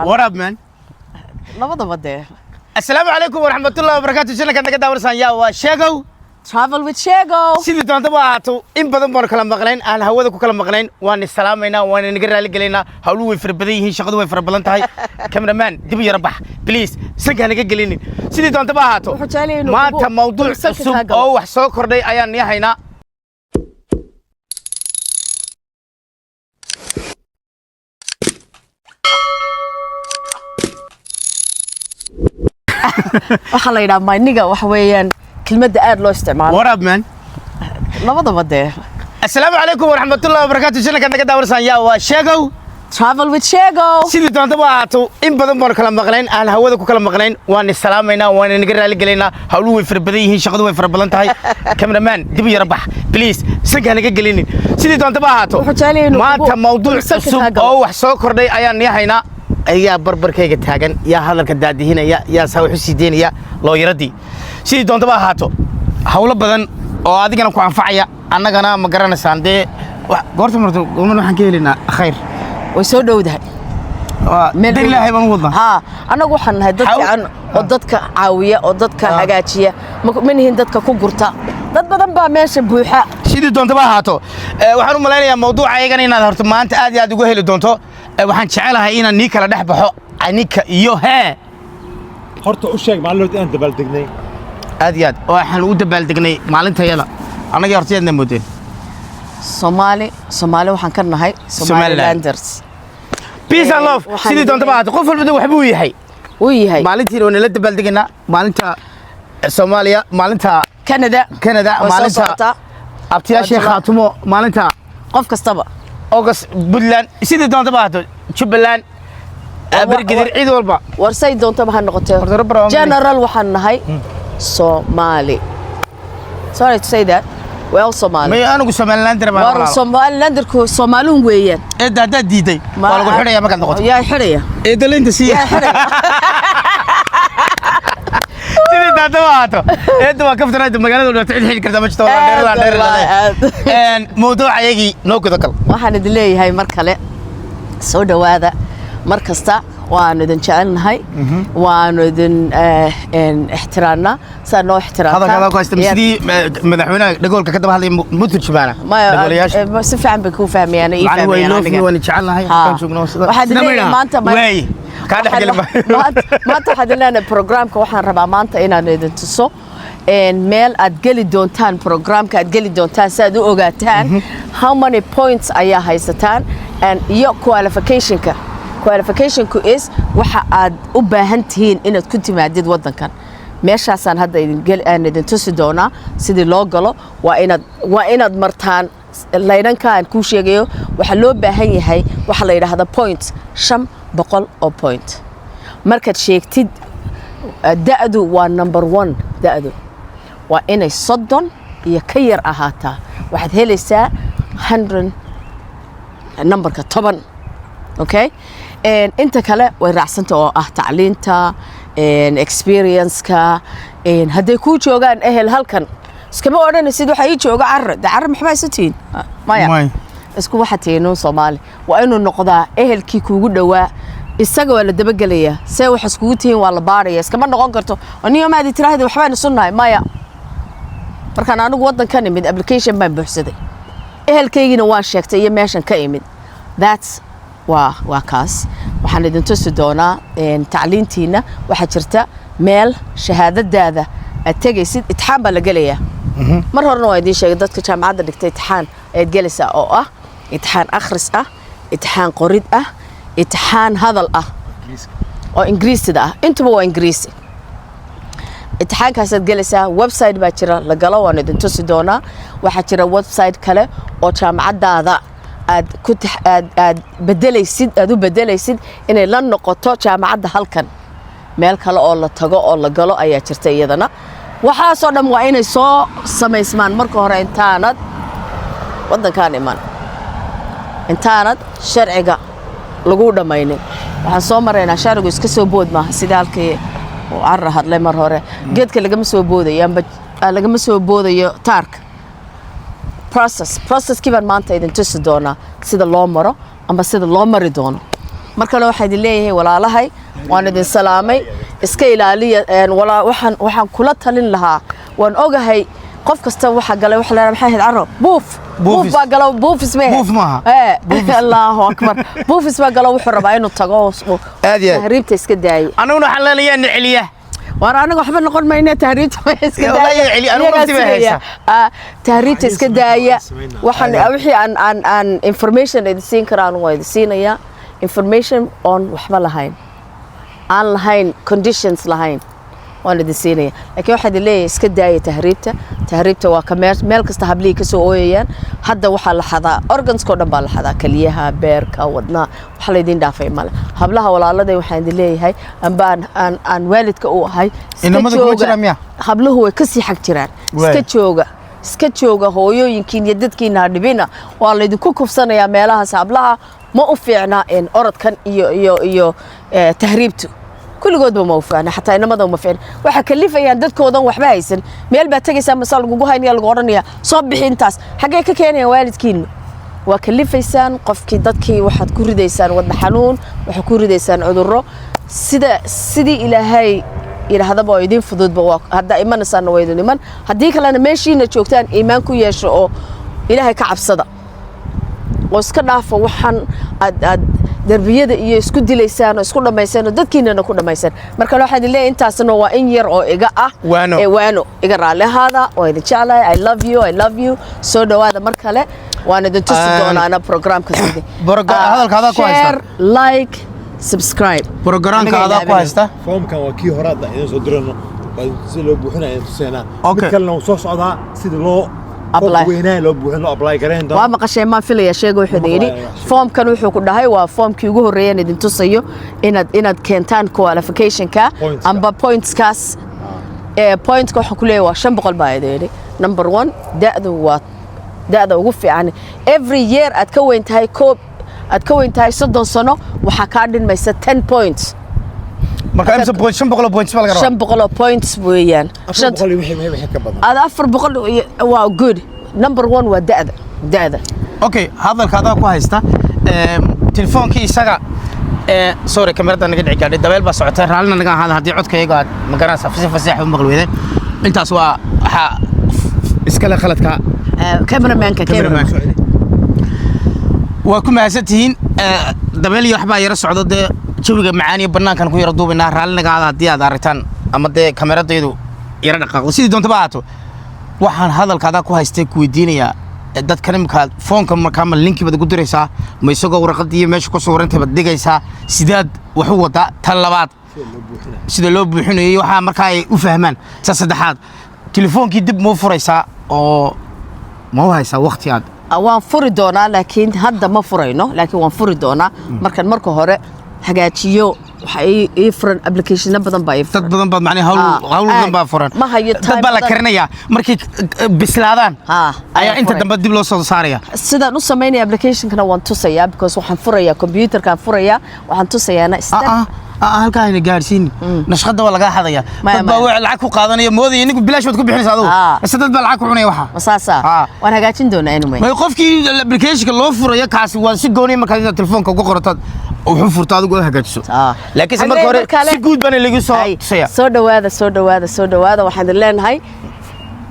What up, man? labadaba dee. Assalamu alaikum warahmatullahi wabarakatuh. Shana kan naga dawarsan yaa waa Sheego. Travel with Sheego. Sidii doonta baa haato in badan baan kala maqnayn aan hawada ku kala maqnayn waan islaamaynaa waan inaga raali galeynaa hawluhu way farabadan yihiin shaqadu way farabadan tahay cameraman dib yar bax please saga naga gelinin sidii doonta baa haato maanta mawduuc cusub oo wax soo kordhay ayaan niyahaynaa waxa la yiraahdaa mayniga wax weeyaan kelmadda aad loo isticmaalo. What up, man? labadaba dee. Assalamu alaikum warahmatullahi wabarakatuh. Shana kan naga dawarsan yaa waa Sheego. Travel with Sheego. sidii doonta baa haato in badan baan kala maqnayn aan hawada ku kala maqnayn waan islaamaynaa waan inaga raali galeynaa hawluhu way farabadan yihiin shaqadu way farabadan tahay cameraman dib yar bax please saga naga gelinin sidii doonta baa haato maanta mawduuc cusub oo wax soo kordhay ayaan niyahaynaa ayaa barbarkayga taagan yaa hadalka daadihinaya yaa saa wuxuu siideynaya looyaradii sidii doonta baa haato hawlo badan oo adigana ku anfacaya annagana ma garanaysaan dee goorta marto waxaan ka helinaa khayr way soo dhowdahay meel ilaahay baan wadnaa ha anagu waxaan nahay dad fiican oo dadka caawiya oo dadka hagaajiya ma nihin dadka ku gurta dad badan baa meesha buuxa sidii doonta baa haato waxaan u maleynayaa mawduuca ayagana inaad horto maanta aad iyo aad uga heli doonto waxaan jecelahay inaan nii kala dhex baxo anika iyo hee horta u sheeg maalmood inaan dabaaldegnay aad iyo aad waxaan u dabaaldegnay maalintayada anagii horteedna moodeen Somali waxaan ka nahay Somalilanders peace and love sidii doonta baa haato qof walba waxbuu yahay uu yahay maalintii oo nala dabaaldegnaa maalinta Soomaaliya maalinta Canada maalinta abtiya Sheekh Khatumo maalinta qof kastaba August Puntland sidii doonta baa haato Jubaland abargidir cid walba warsay doonta ma noqotay general waxaan nahay Somali sorry to say that well Somali ma anagu Somalilander ma war Somalilanderku Soomaalun weeyaan dad diiday waa lagu xidhaya marka noqoto yaa xidhaya dalinta si yaa xidhaya sidii doonta baa haato waa kaftanada magaalada oo xidhi karta ma jirto dheer mawduuca ayagii noo guda kal waxaan idin leeyahay mar kale soo dhawaada mar kasta waan idin jecelnahay waan idin ixtiraamna saa noo ixtiraamta hadalka ku haystaa sidii madaxweynaha dhagoolka ka daba hadlay muturjibana ma si fiican bay ku fahmayaan ii fahmayaan waan jecelnahay kan joogno sida waxaad leeyahay maanta maanta waxaad leeyahay programka waxaan rabaa maanta inaan idin tuso meel aad geli doontaan programka aad geli doontaan si aad u ogaataan how many points ayaa haysataan iyo qualificationku is waxa aad u baahan tihiin inaad ku timaadid wadankan meeshaasaan hadda idin tusi doonaa sidii loo galo waa inaad martaan laydhanka aan kuu sheegayo waxaa loo baahan yahay waxa la yidhaahda point 500 oo point markaad sheegtid da'du waa number 1 da'du waa inay 30 iyo ka yar ahaataa waxaad helaysaa 100 numberka 10 okay inta kale way raacsanta oo ah tacliinta experience-ka hadday ku joogaan ehel halkan iskama odhanaysid waxa ii jooga carra maxba isatiin maya isku waxa tiino Soomaali waa inuu noqdaa ehelkii kuugu dhawaa isaga waa la dabagelayaa see wax iskugu tihiin waa la baaraya iskama noqon karto aniga ma tiraahdo waxbaan sunnahay maya markaan anigu wadankan imid application baan buuxsaday ehelkaygina waan sheegtay iyo meeshan ka imid that's waa kaas waxaan idin tusi doonaa tacliintiina waxa jirta meel shahaadadaada aad tagaysid imtixaan baa la gelayaa mar horena waa idin sheegay dadka jaamacadda dhigtay imtixaan aad gelaysaa oo ah imtixaan akhris ah imtixaan qorid ah imtixaan hadal ah oo ingiriisida ah intuba waa ingiriisi imtixaankaas aad gelaysaa website baa jira la galo waan idin tusi doonaa waxaa jira website kale oo jaamacadaada aad u bedelaysid inay la noqoto jaamacadda halkan meel kale oo la tago oo la galo ayaa jirta iyadana waxaasoo dhan waa inay soo samaysmaan marka hore intaanad wadankaan iman intaanad sharciga lagu dhamaynin waxaan soo maraynaa sharcigu iska soo bood maaha sida halkii uu carra hadlay mar hore geedka lagama soo boodayo taarka processkii baan maanta idin tusi doonaa sida loo maro ama sida loo mari doono markale waxaan idin leeyahay walaalahay waan idin salaamay iska ilaaliya waxaan kula talin lahaa waan ogahay qof kasta waxa galay waxa la maxay ahayd caro buuf baa galo buuf ismee buuf maaha Allahu akbar buuf isma galo wuxuu rabaa inuu tago tahriibta iska daayo anaguna waxaan leenayaa niciliya war anaga waxba noqon mayna tahriibta iska daaya tahriibta iska daaya waxaan wixii aan information idin siin karaan waa idin siinaya information on waxba lahayn aan lahayn conditions lahayn waan idin siinaya laakiin waxaan idin leeyahay iska daaya tahriibta waa meel kasta hablihii ka soo ooyayaan hadda waxaa la xadaa organskoo dhan baa la xadaa kaliyaha beerka wadnaha wax laydin dhaafay male hablaha walaaladay waxaan idin leeyahay amba aan waalidka u ahay habluhu way kasii xag jiraan iska jooga hooyooyinkiin iyo dadkiina ha dhibina waa laydinku kufsanayaa meelahaas hablaha ma u fiicnaa orodkan iyo tahriibtu kulligoodba ma u fiicna xataa inamada uma fiicna waxa kalifayaan dadkoodan waxba haysan meel baa tagaysaa masal lagugu haynaya lagu odhanaya soo bixi intaas xaggee ka keenayaan waalidkiina waa kalifaysaan qofkii dadkii waxaad ku ridaysaan wadna xanuun waxaad ku ridaysaan cudurro sidii ilaahay yidhaahdaba oo idin fududba hadda imanaysaanna waa idin iman haddii kalena meeshiina joogtaan iimaan ku yeesho oo ilaahay ka cabsada oo iska dhaafa waxaan aad darbiyada iyo isku dilaysaan oo isku dhamaysaan oo dadkiinana ku dhamaysaan marka waxaan idin leeyahay intaasna waa in yar oo iga ah waano iga raali ahaada waa idin jeclahay I love you soo dhawaada mar kale waan idin tusi doonaa programka sidii hadalkaada ku haysta share like subscribe programkaada ku haysta foomkan waa kii hore hadda idin soo dirano si loo buuxinayo tuseenaa mid kalena uu soo socdaa sida loo weynaa loo buuxin loo apply gareyn waa maqashay ma filaya sheego wuxuu yiri foomkan wuxuu ku dhahay waa foomkii ugu horeeyay idin tusayo inaad keentaan qualification-ka amba points-kaas point-ka waxa ku leeyahay waa 500 baa idin number 1 da'da ugu fiican every year aad ka weyn tahay 30 sano waxa ka dhinmaysa 10 points marka imsa point 500 points baa laga rabaa 500 points weeyaan 500 wixii ka badan aad 400 waa good number 1 waa da'da okay hadalkaada ku haysta telefonkii isaga sorry kamarada naga dhici gaadhay dabeel baa socotay raalina naga ahaada hadii codkayga aad ma garanaysaa fasax u maqal weeyday intaas waa waxa iska la khaladka cameraman-ka waa ku mahadsantihiin dabeel iyo waxbaa yara socdo dee jawiga macaan iyo banaankan ku yara duubinaa raalinaga aad haddii aad aragtaan ama dee kameradaydu yara dhaqaaqdo sidii doontaba ahaato waxaan hadalkaada ku haystay ku weydiinayaa dadkan imika foonka markaa ma linki baad ugu diraysaa ma isagoo warqadii iyo meesha ku sawirantay baad dhigaysaa sidaad wax u wadaa tan labaad sida loo buuxinayo waxaa markaa ay u fahmaan ta saddexaad telefoonkii dib ma u furaysaa oo ma u haysaa waqti aad waan furi doonaa laakiin hadda ma furayno laakiin waan furi doonaa marka hore hagaajiyo waxa ay furan application badan baa dad badan baad macnaheedu hawl badan baa furan dad baa la karinayaa markay bislaadaan ayaa inta dambe dib loo soo saaraya sidaan u sameynay application-kana waan tusayaa because waxaan furayaa computer-kan furayaa waxaan tusayaana step halka ayna gaarsiin nashqada waa laga hadaya dad baa wax lacag ku qaadanaya moodaya inigu bilaash wad ku bixinaysaa adigu bas dad baa lacag ku cunaya waxa masaasa waan hagaajin doonaa anyway ma qofkii application-ka loo furayo kaasi waa si gooni marka aad telefoonka ugu qortad wuxuu furta adigu hagaajiso laakiin marka hore si guud baan lagu soo tusaya soo dhawaada waxaan leenahay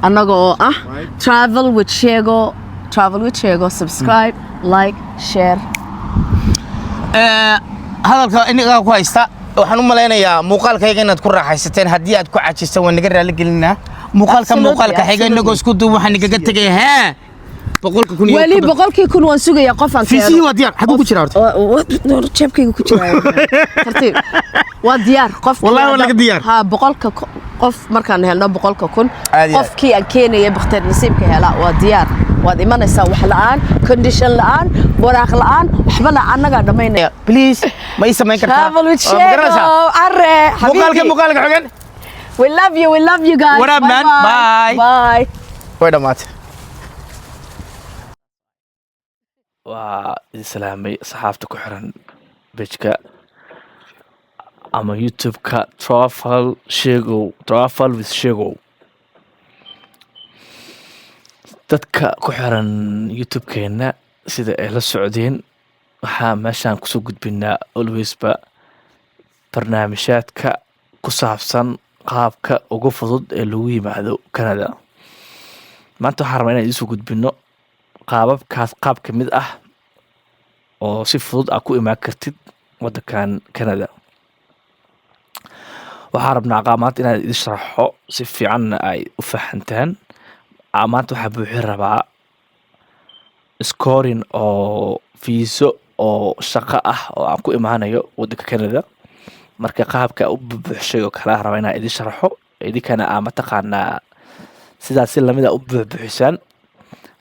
annaga oo ah travel with Shego subscribe like share hadalka inaga ku haysta waxaan u maleynayaa muuqaalkayga inaad ku raaxaysateen haddii aad ku caajistaan waan naga raali gelinaa muuqaalka xiga inagoo isku duub waxaan naga tagay wali 100,000 waan sugayaa qof aan fiisi waa diyaar xaguu ku jira horta jeebkayga ku jira tartiib waa diyaar qof wallahi waa laga diyaar 100,000 qof markaan helno 100,000 qofkii aan keenaya bakhtar nasiibka hela waa diyaar waad imanaysaa wax la'aan condition la'aan waraaq la'aan waxba la anaga dhamaynaya please ma ii samayn kartaa travel with Shego arre muuqaalka xogan we love you guys what up man bye way dhamaatay waa islaamay saxaafta ku xiran page-ka ama YouTube-ka travel with Shego dadka ku xiran YouTube-keena sida ay la socdeen waxaa meeshaan kusoo gudbinaa alwaysba barnaamijyaadka ku saabsan qaabka ugu fudud ee lagu yimaado Canada. maanta waxaan rabaa inaan idiin soo gudbino qaababkaas qaab ka mid ah oo si fudud aad ku imaan kartid waddankan Canada. waxaan rabnaa maanta inaan idin sharaxo si fiicanna ay u fahantaan. maanta waxaa buuxin rabaa scoring oo fiiso oo shaqo ah oo aan ku imaanayo waddanka Canada. marka qaabka u buuxshay oo kala rabaa inaan idin sharaxo idinkana mataqaanaa sidaas si lamid ah u buuxisaan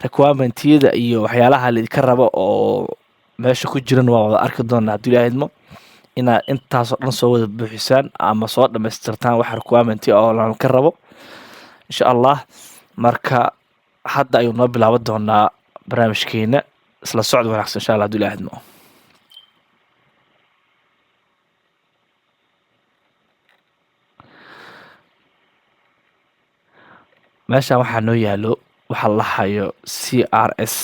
requirement-yada iyo waxyaalaha la idinka rabo oo meesha ku jiran waa wada arki doonaa haddii Ilaahay idmo inaad intaasoo dhan soo wada buuxisaan ama soo dhammaystirtaan wax requirement oo ka rabo insha allah. marka hadda ayuu noo bilaaban doonaa barnaamijkeena isla socod wanaagsan insha allah haddii Ilaahay idmo. meeshaan waxaa noo yaalo waxa la hayo CRS.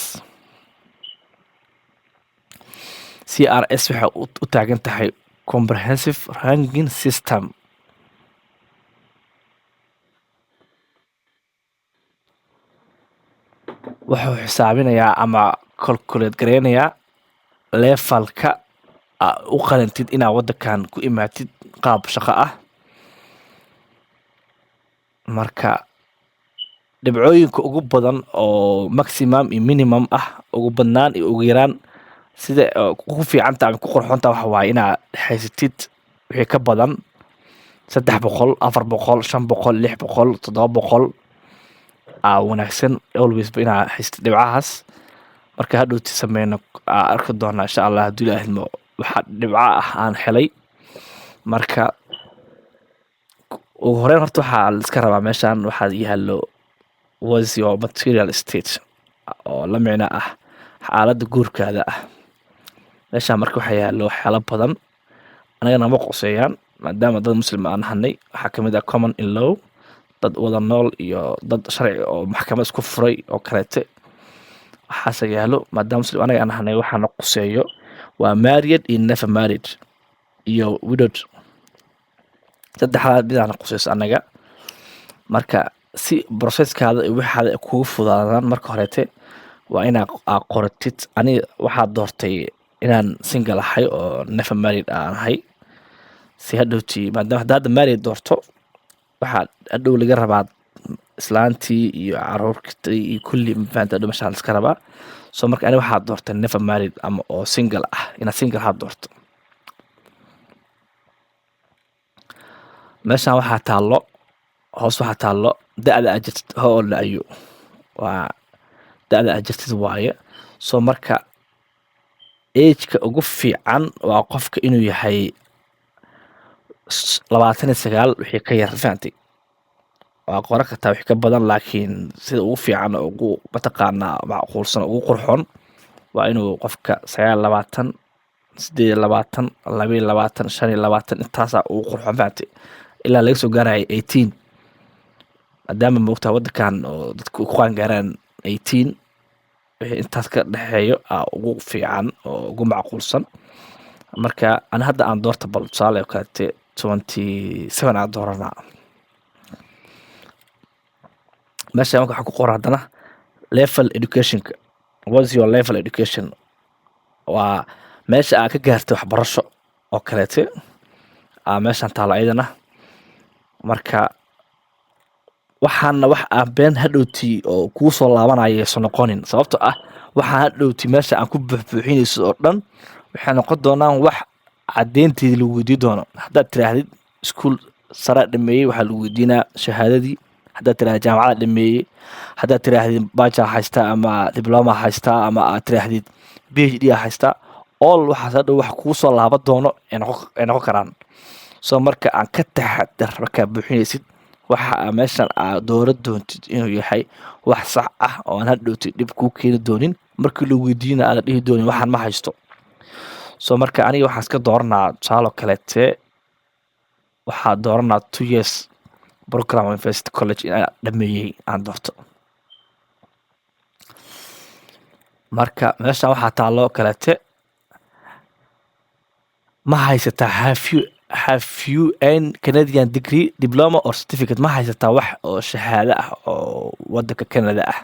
CRS waxay u taagan tahay comprehensive ranking system. wuxuu xisaabinayaa ama calculate gareynayaa levelka u qalantid inaad waddankan ku imaatid qaab shaqo ah. marka dhibcooyinka ugu badan oo maximum iyo minimum ah ugu badnaan iyo ugu yaraan sida ku fiicanta ama ku qurxoonta waxa waaye inaad haysatid wixii ka badan 300 400 500 600 700 wanaagsan always ba inaad haysatid dhibcahaas. marka hadhowti sameyno arki doonaa insha allah haddii Ilaahay idmo waxa dhibco ah aan helay. marka ugu horeyn horta waxaa la iska rabaa meeshaan waxaa yaalo was your material state oo la micno ah xaaladda guurkaada ah. meeshaan marka waxaa yaalo waxyaalo badan anagana ma qoseeyaan maadaama dad muslim aan nahanay. waxaa kamid ah common in law dad wada nool iyo dad sharci oo maxkamad isku furay oo kaleete waxaase yaalo maadaama muslim anaga aan nahanay waxaana qoseeyo waa married iyo never married iyo widowed. saddexdaas bidaana qoseyso anaga. marka si processkaada iyo waxaada kugu fudaadaan marka horeete waa inaad qoratid. aniga waxaa doortay inaan single ahay oo never married aan ahay si hadhowti maadaama hadda married doorto waxaa hadhow laga rabaa islaantii iyo caruurtii iyo kulli mafaanta hadhow meeshaan iska rabaa. so marka aniga waxaa doortay never married ama oo single ah inaad single ha doorto. meeshaan waxaa taallo hoos waxaa taallo da'da aad jirtid how old are you waa da'da aad jirtid waaye. so marka age-ka ugu fiican waa qofka inuu yahay 29 wixii ka yar fahantay. waa qoran kartaa wixii ka badan laakiin sida ugu fiican oo ugu mataqaanaa macquulsan ugu qurxoon waa inuu qofka 29 28 22 25 intaasaa ugu qurxoon fahantay ilaa laga soo gaaraya 18 maadaama moogtaa waddankan oo dadku ku qaangaaraan 18 wixii intaas ka dhexeeyo ugu fiican oo ugu macquulsan. marka ani hadda aan doorta bal tusaale oo kaleete 27 aan dooranaa. meesha marka waxaa ku qoran haddana level educationka what's your level education waa meesha aad ka gaartay waxbarasho oo kaleete meeshaan taalo ayadana. marka waxaana wax aan been hadhowti oo kuu soo laabanaya soo noqonin sababtoo ah waxaa hadhowti meesha aan ku buuxbuuxinayso oo dhan waxay noqon doonaan wax caddeynteedii lagu weydiin doono. haddaad tiraahdid iskuul sare dhameeyey waxaa lagu weydiinaa shahaadadii. haddaad tirahdid jaamacada dhameeyey. haddaad tiraahdid bachelor haystaa ama diploma haystaa ama aad tiraahdid PhD haystaa all waxaas hadhow wax kuu soo laaban doono ay noqon karaan. so marka aan ka taxadar markaa buuxinaysid waxa meeshan aad dooran doontid inuu yahay wax sax ah oo aan hadhowti dhib kuu keeni doonin markii lagu weydiina aadan dhihi doonin waxaan ma haysto. so marka aniga waxaan iska dooranaa tusaalo kaleete waxaa dooranaa 2 years program university college inaan dhameeyey aan doorto. marka meeshaan waxaa taalo kaleete ma haysataa have you an Canadian degree diploma or certificate ma haysataa wax oo shahaado ah oo wadanka Canada ah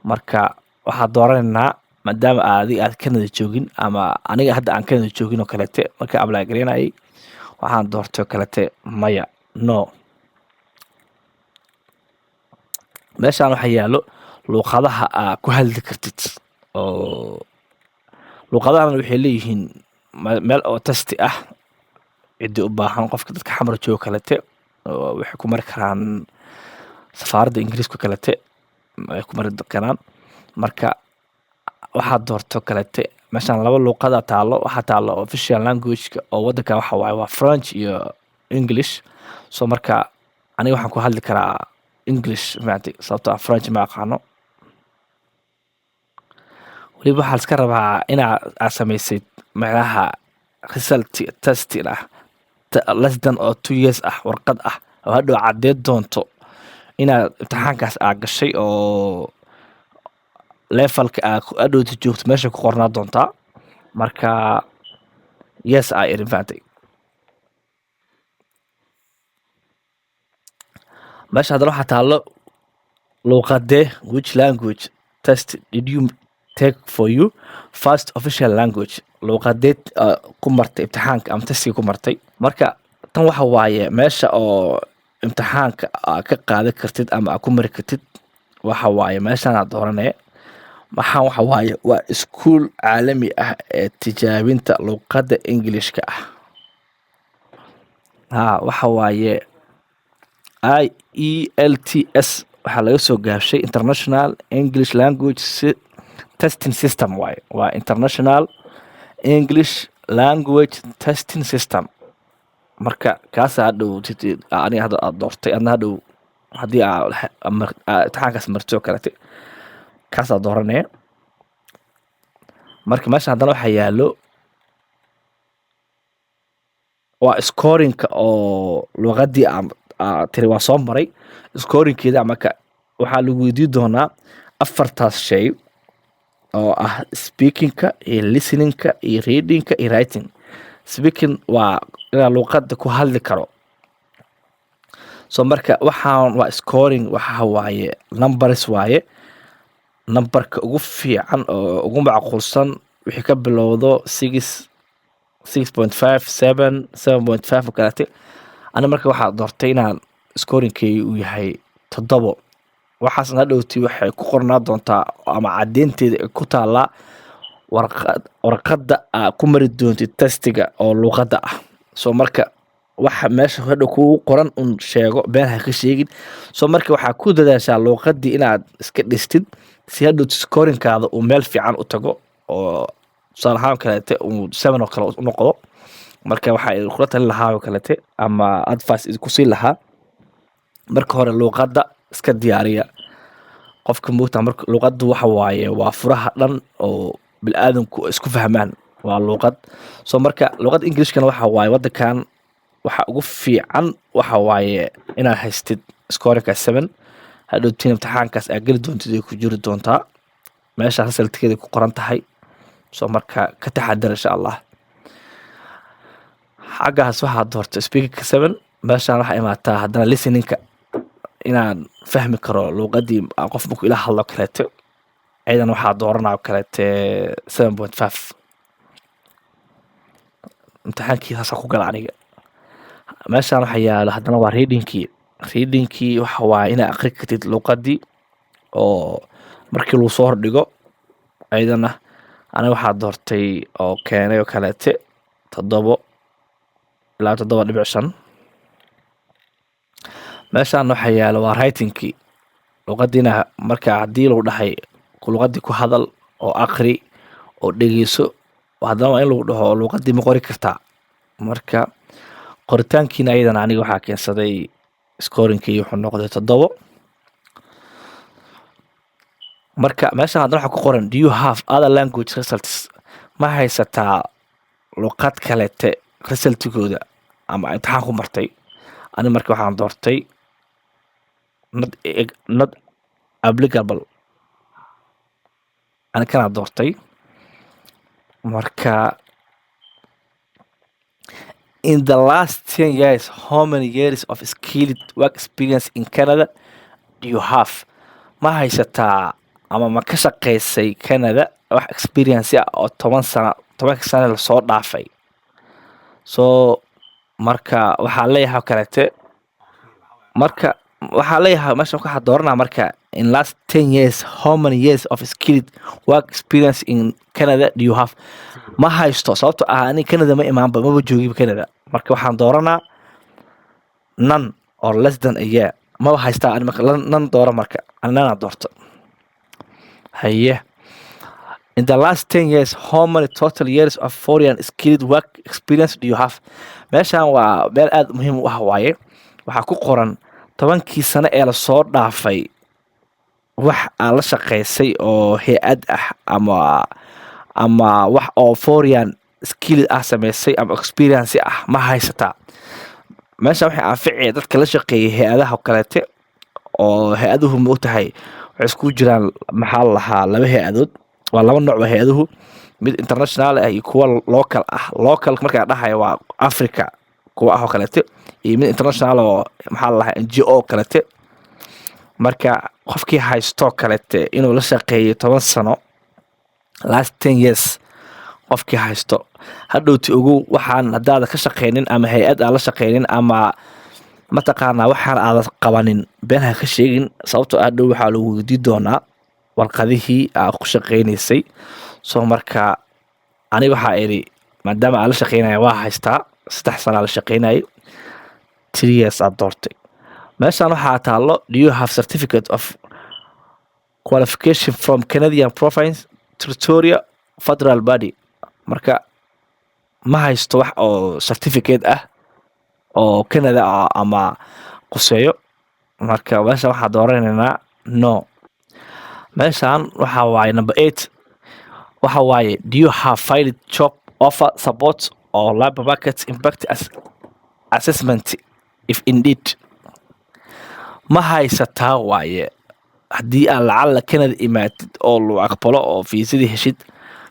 marka waxaa dooranaynaa maadaama aad Canada joogin ama aniga hadda aan Canada joogin oo kaleete marka apply gareynayay waxaan doortay oo kaleete maya no meeshaan waxaa yaalo luuqadaha aad ku hadli kartid oo luuqadahan waxay leeyihiin meel oo testi ah ciddi u baahan qofka dadka xamar jooga kaleete waxay ku mari karaan safaaradda ingiriiska kaleete ay ku mari karaan marka waxaad doorto kaleete meeshaan laba luuqada taalo waxaa taalo official language-ka oo wadanka waxa waaye waa French iyo English so marka aniga waxaan ku hadli karaa English maanta sababtoo ah French ma aqaano waliba waxaa iska rabaa inaad samaysid macnaha result test ah less than or 2 years ah warqad ah oo hadhow caddeed doonto inaad imtixaankaas aad gashay oo levelka aad adhowta joogto meesha ku qornaa doontaa marka yes I in fact meesha haddana waxaa taalo luuqadee which language test did you take for you first official language luuqadeed ku martay imtixaanka ama testiga ku martay marka tan waxa waaye meesha oo imtixaanka ka qaadan kartid ama aad ku mari kartid waxa waaye meeshaan aad dooranee maxaan waxa waaye waa iskuul caalami ah ee tijaabinta luuqadda Englishka ah waxa waaye IELTS waxaa laga soo gaabshay International English Language Testing System waaye waa International English Language Testing System marka kaas hadhow aniga hadda aad doortay adna hadhow haddii imtixaankaas martoo kalete kaasaa dooranee marka meesha haddana waxaa yaalo waa scoringka oo luuqadii tiri waa soo maray scoringkeeda marka waxaa lagu weydiin doonaa afartaas shay oo ah speakingka iyo listeningka iyo readingka iyo writing speaking waa inaa luuqada ku hadli karo so marka waxaan waa scoring waxa waaye numbers waaye numberka ugu fiican oo ugu macquulsan wixii ka bilowdo 6.5 7 7.5 kaleete ana marka waxaa doortay inaan scoringkay uu yahay 7 waxaasna hadhowtii waxay ku qornaa doontaa ama caddeynteeda ay ku taallaa warqadda ku mari doontid testiga oo luuqadda ah so marka waxa meesha hadhow kugu qoran un sheego been ha ka sheegin so marka waxaa ku dadaashaa luuqaddii inaad iska dhistid si hadhow scoringkaada uu meel fiican u tago oo tusaale ahaan kaleete uu 7 oo kale u noqdo marka waxaa kula talin lahaa oo kaleete ama advice ku siin lahaa marka hore luuqadda iska diyaariya qofka moogta marka luuqaddu waxa waaye waa furaha dhan oo bilaadanku isku fahmaan waa luuqad so marka luuqadda Englishkana waxa waaye wadankan waxa ugu fiican waxa waaye inaad haystid scoringka 7 hadhowtiin imtixaankaas aad geli doontid ay ku jiri doontaa meesha resultkeeda ku qoran tahay so marka ka taxadar insha Allah xagaas waxaa doortay speakingka 7 meeshaan waxaa imaataa haddana listeningka inaan fahmi karo luuqadii qof markuu ila hadlo kaleete ciidan waxaa dooranaa kaleete 7.5 imtixaankii saasaa ku gala aniga meeshaan waxaa yaalo haddana waa readingkii waxa waaye inaad aqri kartid luuqadii oo markii lagu soo hordhigo ciidana aniga waxaa doortay oo keenay oo kaleete 7 ilaa 7.5 meeshaan waxaa yaalo waa writingkii luuqadiina marka haddii lagu dhahay luuqadii ku hadal oo aqri oo dhegeyso haddana waa in lagu dhaho luuqadii ma qori kartaa marka qoritaankiina ayadana aniga waxaa keensaday scoringkii wuxuu noqday 7 marka meeshaan haddana waxaa ku qoran do you have other language results ma haysataa luuqad kalete resultigooda ama imtixaan ku martay ani marka waxaan doortay not applicable ani kana doortay marka in the last 10 years how many years of skilled work experience in Canada do you have? Ma haysataa ama ma ka shaqaysay Canada wax experience ah oo 10 sano la soo dhaafay? So marka waxaa leeyahay kalete marka waxaa leeyahay meesha waxaa dooranaa marka in last 10 years how many years of skilled work experience in Canada do you have? Ma haysto sababtoo ah ani Canada ma imaanba maba joogiba Canada, marka waxaan dooranaa none or less than a year. Ma haystaa ani marka none doora marka anana doorto. Haye, in the last 10 years how many total years of foreign skilled work experience do you have? Meeshaan waa meel aad muhiim u ah waaye, waxaa ku qoran 10kii sano ee la soo dhaafay wax aan la shaqaysay oo hay-ad ah ama wax oo foreign skilled ah samaysay ama experience ah ma haysataa. meeshaan waxay anficaya dadka la shaqeeyay hay-adaha kaleete oo hay-aduhu ma ogtahay waxay isku jiraan maxaa la lahaa laba hay-adood, waa laba nooc oo hay-aduhu, mid international ah iyo kuwa local ah. Local markaa dhahaya waa Africa kuwa ah oo kaleete, iyo mid international oo maxaa la lahaa NGO kaleete. marka qofkii haysto kaleete inuu la shaqeeyo 10 sano last 10 years qofkii haysto hadhowti ugu waxaan haddaada ka shaqeynin ama hay-ad aan la shaqeynin ama mataqaanaa waxaan aadan qabanin beenha ka sheegin, sababtoo ah hadhow waxaa lagu weydii doonaa warqadihii aa ku shaqeynaysay. soo marka aniga waxaa idhi maadaama aan la shaqeynaya waa haystaa 3 sana la shaqeynayay 3 years aad doortay. meeshaan waxaa taallo do you have certificate of qualification from Canadian province territoria federal body? marka ma haysto wax oo certificate ah oo Canada ah ama quseeyo, marka meeshaan waxaa dooranaynaa no. meeshaan waxaa waaye number 8 waxa waaye do you have filed job offer support or labor market impact assessment if indeed? ma haysataa waaye haddii aan lacala Canada imaatid oo loo aqbalo oo fiisadii heshid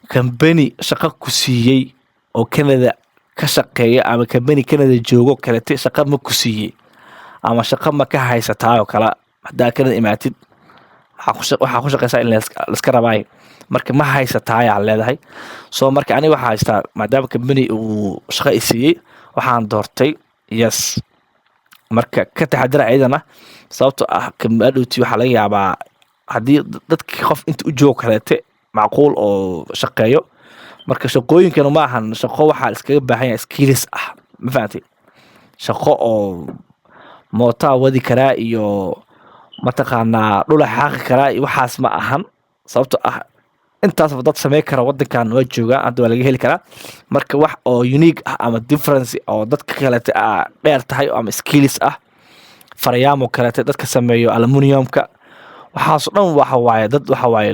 company shaqo ku siiyey oo Canada ka shaqeeya ama company Canada joogo kaleete shaqo ma ku siiyey ama shaqo ma ka haysataa oo kala haddaa Canada imaatid waxaa ku shaqeysaa in la iska rabaay, marka ma haysataa ayaa leedahay. soo marka aniga waxaa haystaa maadaama company uu shaqo i siiyey waxaan doortay yes. marka ka taxadara ciidana sababtoo ah adhowti waxaa laga yaabaa haddii dadkii qof inta u joogo kaleete macquul oo shaqeeyo, marka shaqooyinkana ma ahan shaqo waxaa iskaga baahan yahay skills ah, ma fahantay? shaqo oo mootaa wadi karaa iyo mataqaanaa dhula xaaqi karaa iyo waxaas ma ahan, sababtoo ah intaasba dad samey kara wadankan waa joogaa, hadda waa laga heli karaa. marka wax oo unique ah ama difference oo dadka kaleete dheer tahay ama skills ah, farayaamo kaleete dadka sameeyo aluminiumka waxaas dhan waxa waaye dad waxa waaye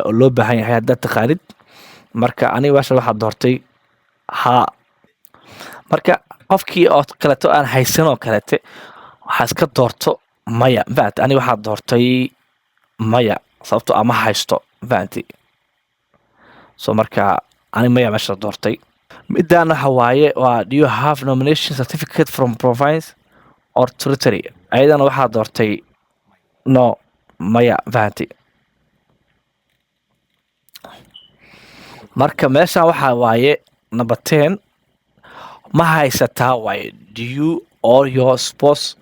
oo loo baahan yahay haddaad taqaanid. marka aniga waxaa doortay haa. marka qofkii oo kaleeto aan haysan oo kaleete waxaa iska doorto maya, fahanti? aniga waxaa doortay maya sababtoo ama haysto, fahanti? soo marka ani maya meesha doortay. midaan waxa waaye waa do you have nomination certificate from province or territory? ayadana waxaa doortay no, maya, fahanti? marka meeshaan waxaa waaye number 10 ma haysataa waaye do you or your spouse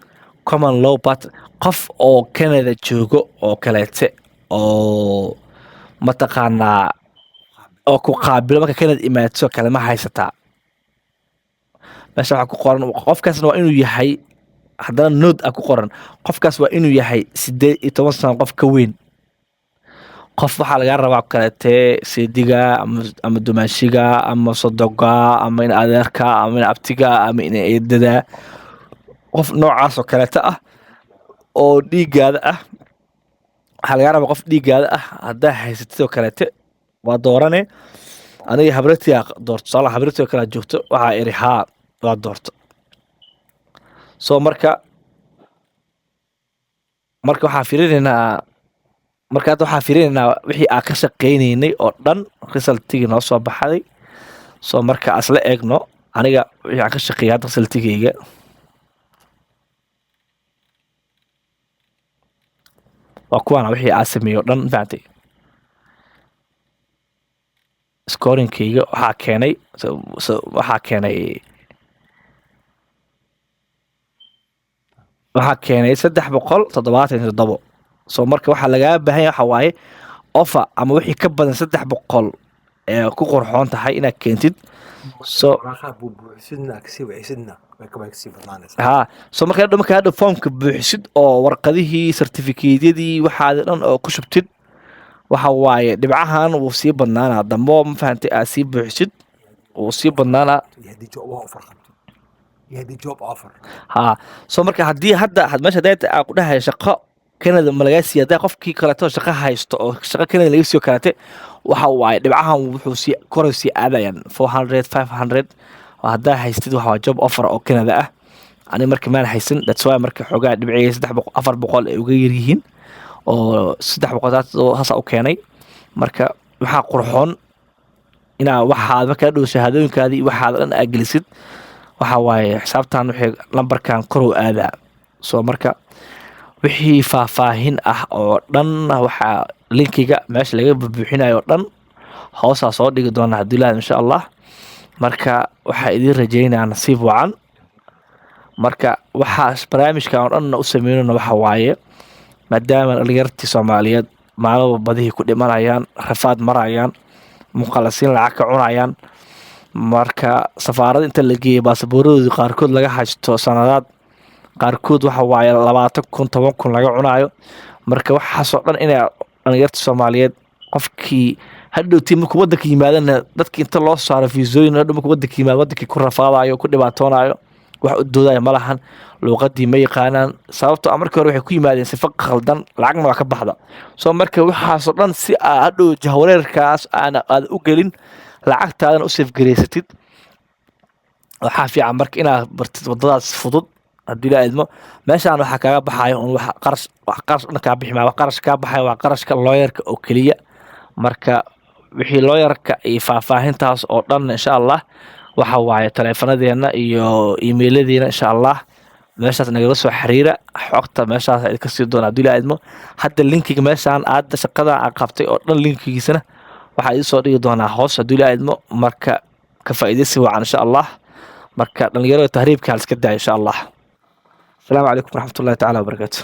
common law partner? qof oo Canada joogo oo kaleete oo mataqaanaa oo ku qaabilo marka Canada imaato kale ma haysataa. meesha waxaa ku qoran qofkaasna waa inuu yahay, haddana nood ku qoran qofkaas waa inuu yahay 18 sano qof ka weyn. qof waxaa laga rabaa kaleete seediga ama dumaashiga ama sodoga ama in adeerka ama in abtiga ama in eedada, qof noocaas oo kaleete ah oo dhiigaada ah. waxaa laga rabaa qof dhiigaada ah haddaa haysatid oo kaleete waa doorane. aniga habratiya doorto sala habratiya kala joogto waxaa iri haa waa doorto. soo marka waxaa fiirinaynaa waxaa fiirinaynaa wixii aan ka shaqeynaynay oo dhan resultigii noo soo baxday. soo marka asla eegno aniga waxaan ka shaqeeya hadda fasiltigeyga waa kuwaana wixii aa sameeyo o dhan fahamtay scoringkeyga waxaa keenay 377 so marka waxaa lagaa baahan yahay waxa waaye offer ama wixii ka badan 300 ee ku qorxoon tahay inaad keentid so so markaa hadhow foomka buuxisid oo warqadihii certificatedyadii waxaada dhan oo ku shubtid waxa waaye dhibcahan wuu sii badnaanaa dambo ma fahantay aad sii buuxisid wuu sii badnaanaa so marka haddii hadda meesha dayta aa ku dhahay shaqo Canada ma lagaa siiya haddaa qofkii kaleeto shaqo haysto oo shaqo Canada laga siiyo kalete waxa waaye dhibcahan wuxuu sii koray sii aadayaan 400 500 haddaa haystid waxa waa job offer oo Canada ah ani marka maan haysan that's why marka xoogaa dhibciyay 400 ay uga yar yihiin oo 300 hasa u keenay marka waxaa qurxoon inaa waxaad markaa dhow shahaadooyinkaadii waxaad dhan aa gelisid waxa waaye xisaabtan wixii lambarkan kor u aadaa soo marka wixii faahfaahin ah oo dhan waxaa linkiga meesha laga buuxinayo dhan hoosaa soo dhigi doona haddii ilaahay insha Allah marka waxaa idiin rajeynaa nasiib wacan marka waxaa barnaamijkan oo dhan u sameynayna waxa waaye maadaama dhalinyartii Soomaaliyeed maalmo badihii ku dhimanayaan rafaad marayaan muqallasiin lacag ka cunayaan marka safaarada inta la geeyay baasaboorradooda qaarkood laga haysto sanadaad qaarkood waxa waaye 20,000 10,000 laga cunayo marka waxaasoo dhan inay dhalinyarta Soomaaliyeed qofkii hadhowtii markuu waddanka yimaadana dadkii inta loo saaro fiisooyin hadhow markuu waddanka yimaado waddankii ku rafaadayo ku dhibaatoonayo wax u doodaya ma lahan luuqadii ma yaqaanaan sababtoo ah markii hore waxay ku yimaadeen sifo khaldan lacagna waa ka baxda soo marka waxaasoo dhan si aa hadhow jahwareerkaas aad u gelin lacagtaadana u safgareysatid waxaa fiican marka inaad bartid waddadaas fudud haddii la idmo meeshaan waxaa kaaga baxayo un wax qarash dhan kaa bixi maa qarash kaa baxayo waa qarashka looyarka oo keliya marka wixii looyarka iyo faahfaahintaas oo dhan insha Allah waxa waaye taleefanadeena iyo emailadiina insha Allah meeshaas nagala soo xiriira xogta meeshaas ay ka sii doona haddii la idmo hadda linkiga meeshaan aad shaqada aad qabtay oo dhan linkigiisana waxaa idin soo dhigi doonaa hoos haddii la idmo marka ka faa'iidaysi wacan insha Allah marka dhalinyarada tahriibka hal iska daa insha Allah السلام عليكم ورحمة الله تعالى وبركاته